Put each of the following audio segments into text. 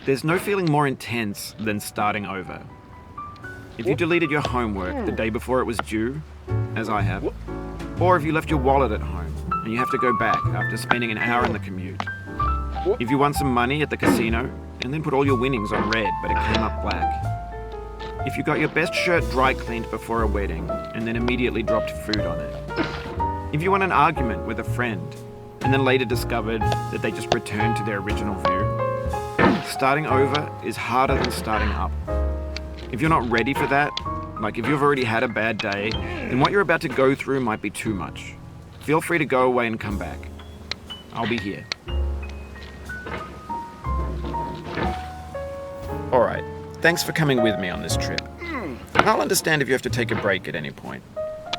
There's no feeling more intense than starting over. If you deleted your homework the day before it was due, as I have, or if you left your wallet at home and you have to go back after spending an hour in the commute. If you won some money at the casino and then put all your winnings on red but it came up black. If you got your best shirt dry cleaned before a wedding and then immediately dropped food on it. If you won an argument with a friend and then later discovered that they just returned to their original view. Starting over is harder than starting up. If you're not ready for that, like if you've already had a bad day, then what you're about to go through might be too much. Feel free to go away and come back. I'll be here. Alright, thanks for coming with me on this trip. I'll understand if you have to take a break at any point.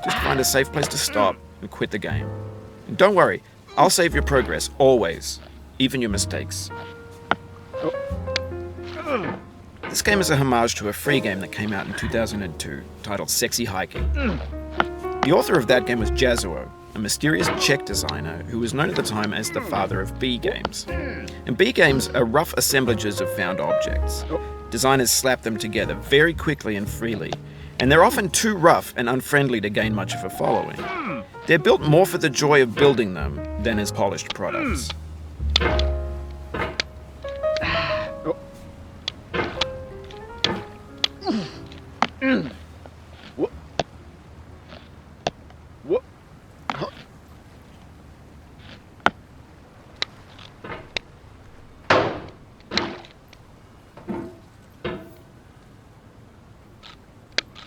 Just find a safe place to stop and quit the game. And don't worry, I'll save your progress, always, even your mistakes. This game is a homage to a free game that came out in 2002, titled Sexy Hiking. The author of that game was Jazuo, a mysterious Czech designer who was known at the time as the father of B games. And B games are rough assemblages of found objects. Designers slap them together very quickly and freely, and they're often too rough and unfriendly to gain much of a following. They're built more for the joy of building them than as polished products.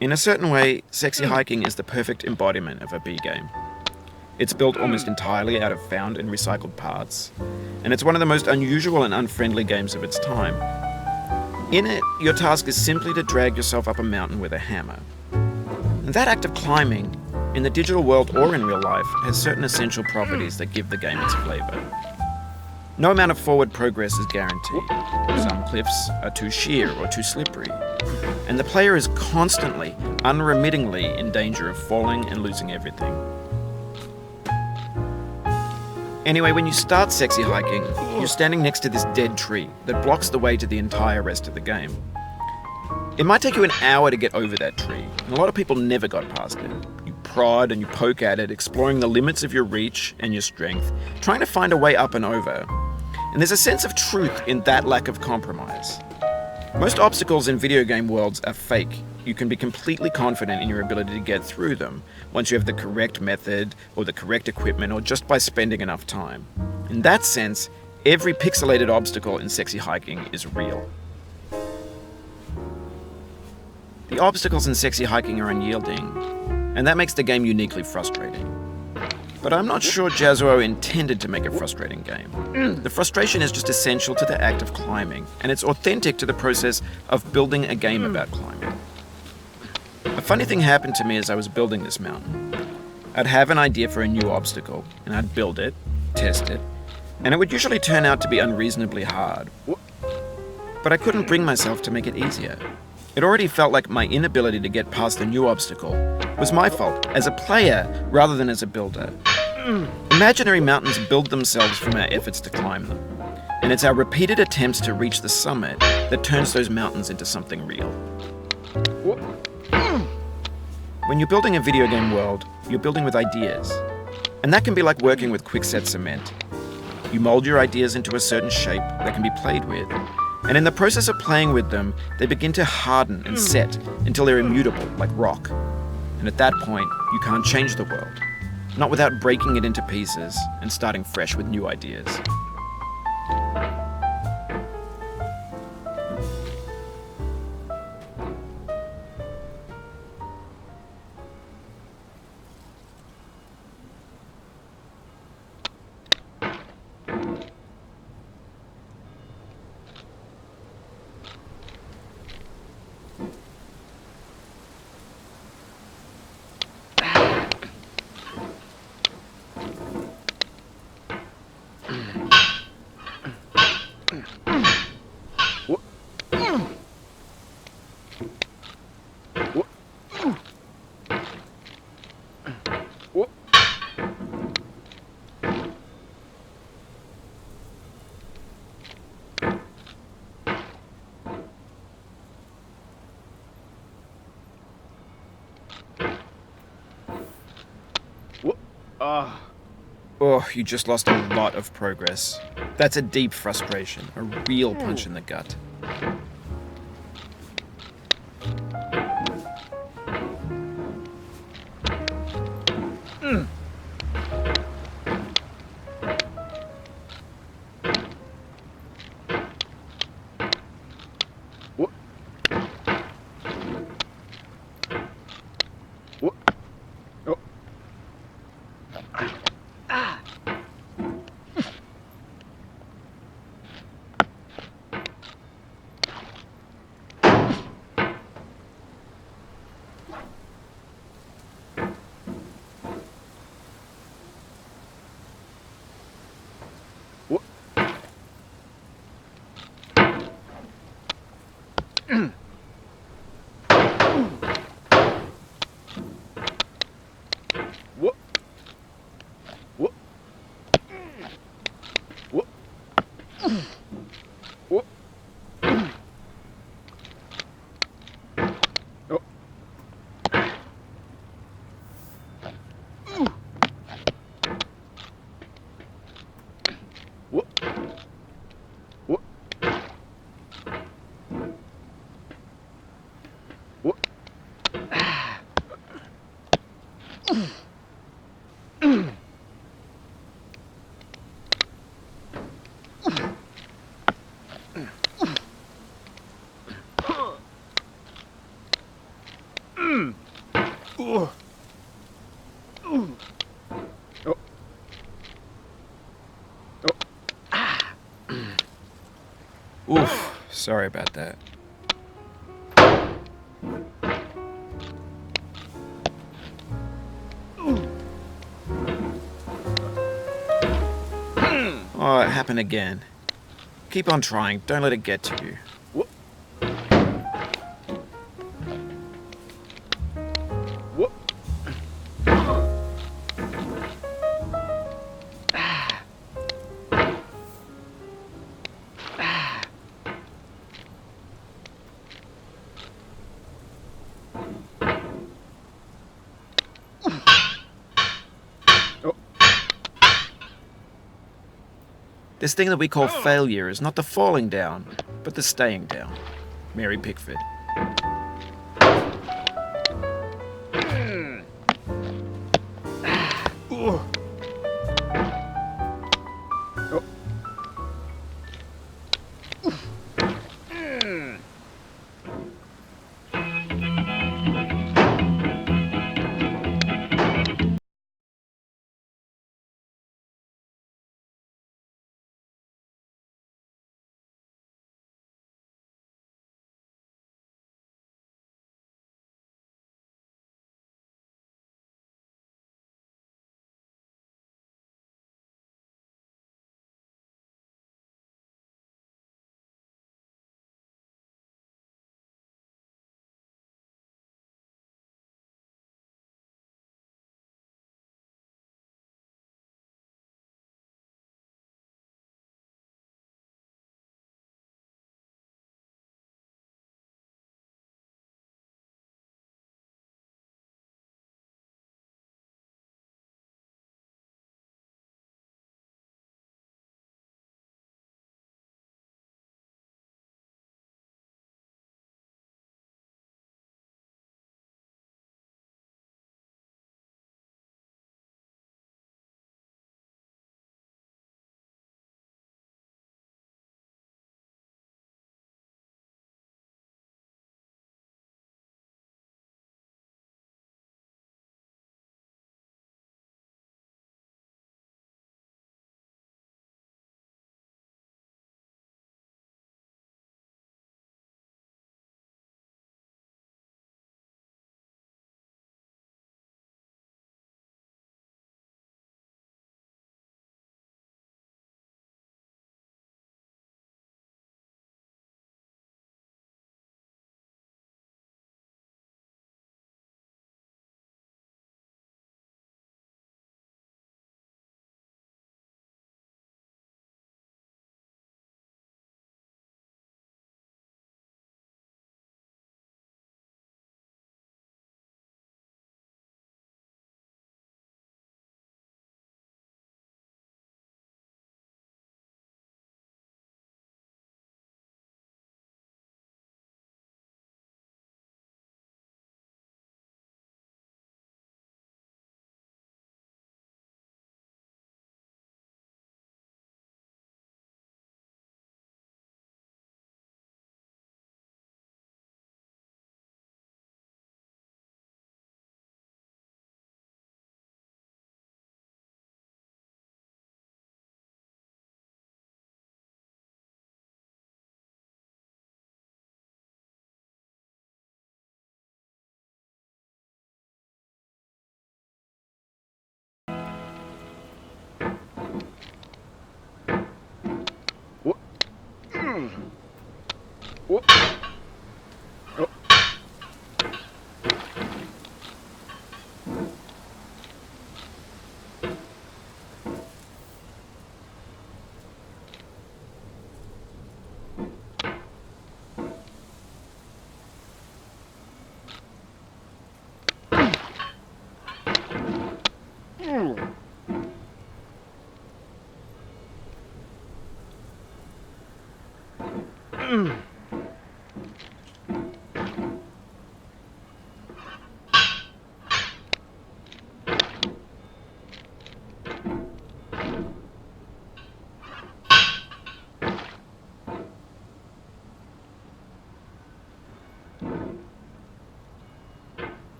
In a certain way, Sexy Hiking is the perfect embodiment of a B game. It's built almost entirely out of found and recycled parts, and it's one of the most unusual and unfriendly games of its time. In it, your task is simply to drag yourself up a mountain with a hammer. And that act of climbing, in the digital world or in real life, has certain essential properties that give the game its flavor. No amount of forward progress is guaranteed. Some cliffs are too sheer or too slippery, and the player is constantly, unremittingly in danger of falling and losing everything. Anyway, when you start Sexy Hiking, you're standing next to this dead tree that blocks the way to the entire rest of the game. It might take you an hour to get over that tree, and a lot of people never got past it. You prod and you poke at it, exploring the limits of your reach and your strength, trying to find a way up and over. And there's a sense of truth in that lack of compromise. Most obstacles in video game worlds are fake. You can be completely confident in your ability to get through them once you have the correct method or the correct equipment or just by spending enough time. In that sense, every pixelated obstacle in Sexy Hiking is real. The obstacles in Sexy Hiking are unyielding, and that makes the game uniquely frustrating. But I'm not sure Jazuo intended to make a frustrating game. The frustration is just essential to the act of climbing, and it's authentic to the process of building a game about climbing. A funny thing happened to me as I was building this mountain. I'd have an idea for a new obstacle, and I'd build it, test it, and it would usually turn out to be unreasonably hard. But I couldn't bring myself to make it easier. It already felt like my inability to get past the new obstacle was my fault as a player rather than as a builder. Imaginary mountains build themselves from our efforts to climb them, and it's our repeated attempts to reach the summit that turns those mountains into something real. When you're building a video game world, you're building with ideas, and that can be like working with quickset cement. You mold your ideas into a certain shape that can be played with, and in the process of playing with them, they begin to harden and set until they're immutable, like rock. And at that point, you can't change the world, not without breaking it into pieces and starting fresh with new ideas. Oh, you just lost a lot of progress. That's a deep frustration, a real punch in the gut. Oof, sorry about that. Oh, it happened again. Keep on trying, don't let it get to you. This thing that we call failure is not the falling down, but the staying down. Mary Pickford. Whoop. Oh.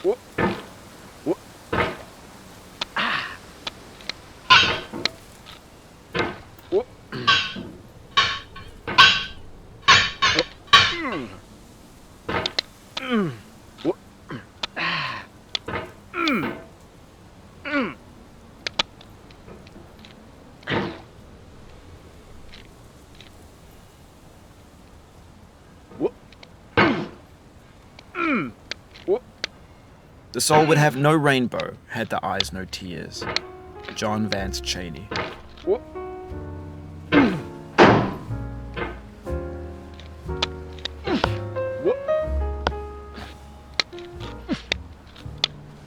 Whoop. Whoop. Whoop. Whoop. Whoop. The soul would have no rainbow had the eyes no tears. John Vance Cheney. Whoop. Whoop.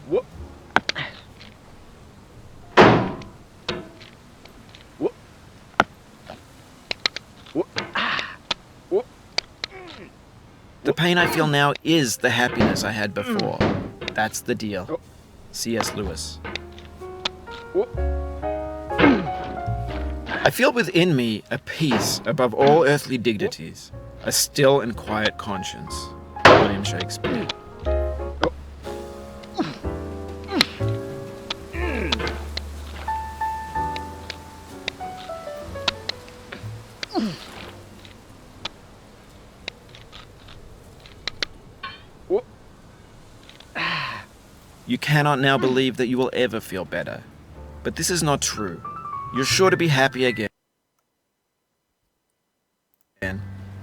Whoop. Whoop. Whoop. Whoop. The pain I feel now is the happiness I had before. That's the deal. C.S. Lewis. Whoop. I feel within me a peace above all earthly dignities, a still and quiet conscience. William Shakespeare. Whoop. You cannot now believe that you will ever feel better. But this is not true. You're sure to be happy again. And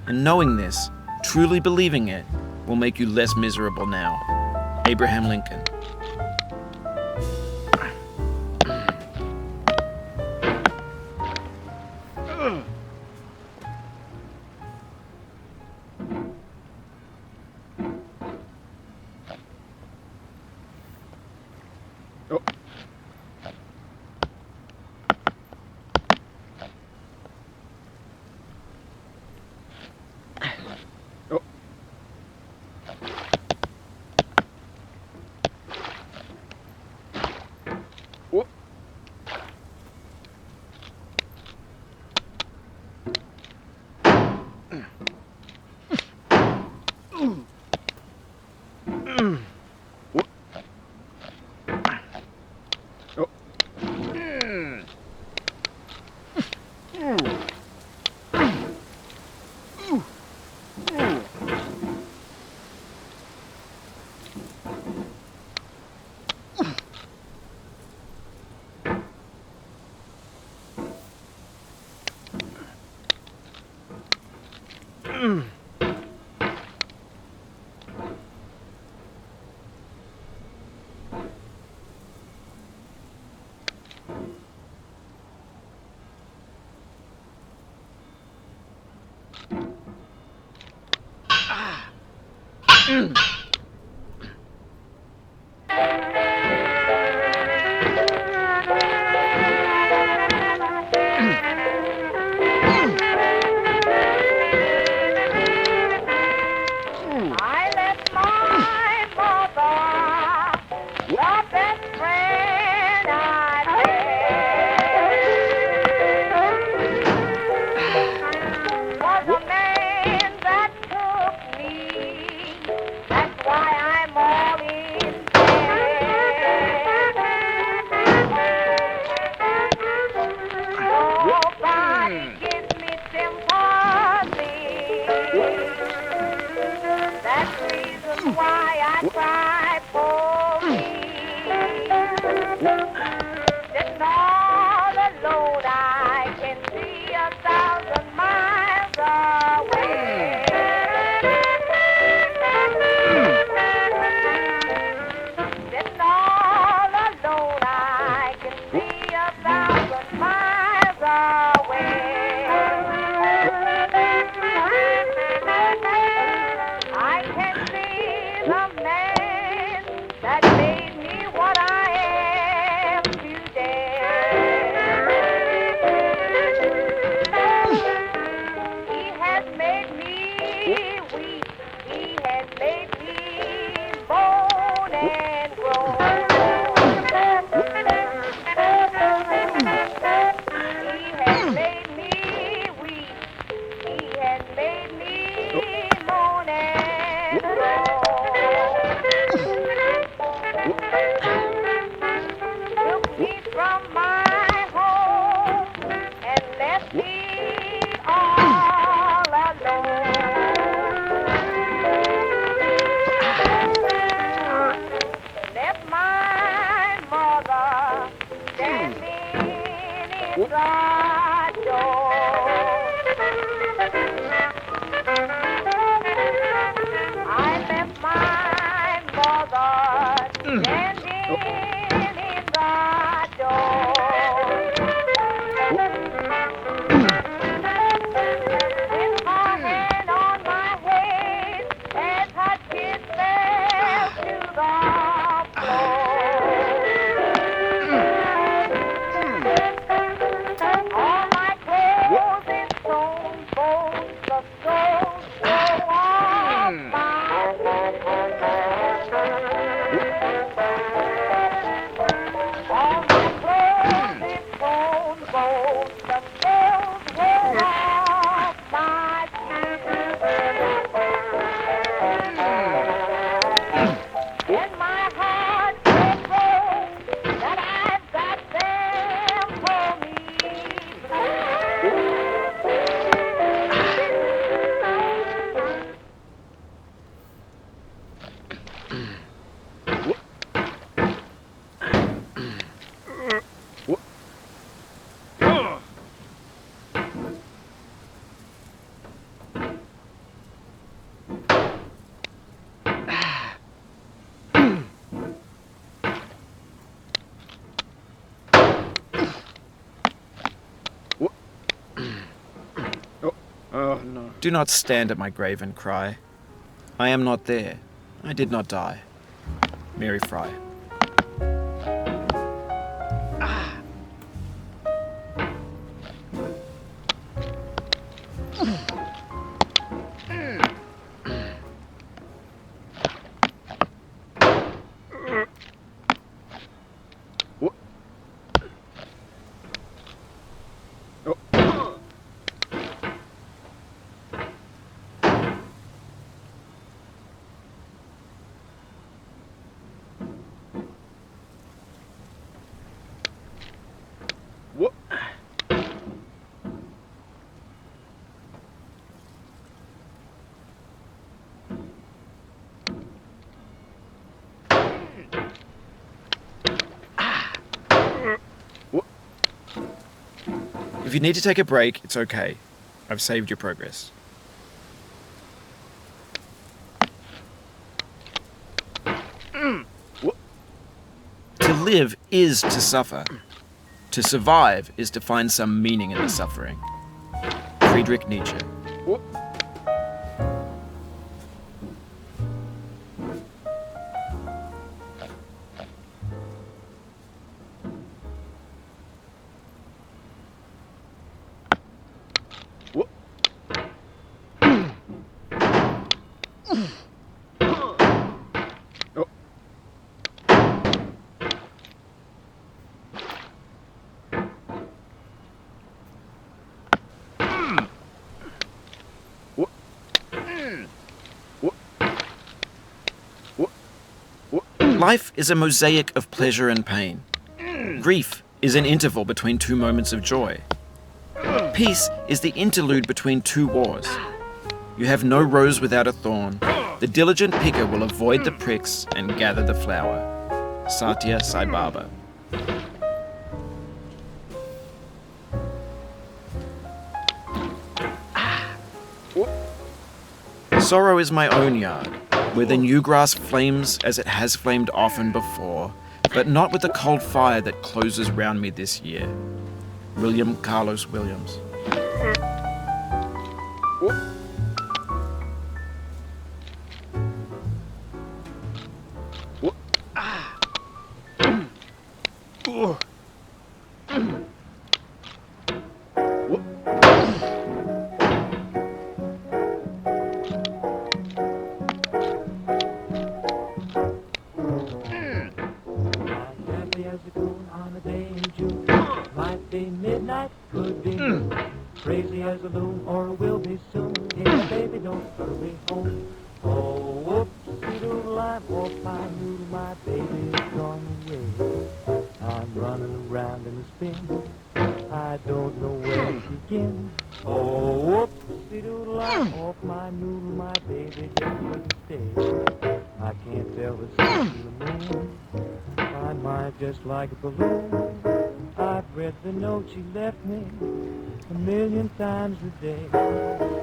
knowing this, truly believing it, will make you less miserable now. Abraham Lincoln. Oh. Oh. Whoop. Whoop. Oh. I left my mother, the best friend I had. give me sympathy. That's the reason why I cry for me. Sitting all alone, I can see 1,000 miles away. Sitting all alone, I can see 1,000 miles away. I can see the man that made me what I am today. He has made me weak. He has made me moan and groan. He has made me weak. He has made me moan and groan. Took me from my home and left me all alone. Left my mother standing in the door. I left my mother standing in the door. With her hand on my head as her kiss fell to the floor. All my clothes in stone bones, the stones grow off my all my clothes in stone bones, the stones grow off my and my heart so cold that I've got them for me. Oh, no. Do not stand at my grave and cry. I am not there. I did not die. Mary Fry. What? If you need to take a break, it's okay. I've saved your progress. To live is to suffer. To survive is to find some meaning in the suffering. Friedrich Nietzsche. What? What? Oh. What? What? What? Life is a mosaic of pleasure and pain. Grief is an interval between two moments of joy. peace is the interlude between two wars. You have no rose without a thorn. The diligent picker will avoid the pricks and gather the flower. Satya Sai Baba. Sorrow is my own yard, where the new grass flames as it has flamed often before, but not with the cold fire that closes round me this year. William Carlos Williams. Midnight could be crazy as a loon, or will be soon. Hey, baby, don't hurry home. Oh, whoopsie-doodle, I walk my noodle, my baby's gone away. I'm running around in a spin. I don't know where to begin. Oh, whoopsie-doodle, I walk my noodle, my baby just couldn't stay. I can't tell the sun from the moon. My mind just like a balloon. I've read the note she left me 1,000,000 times a day.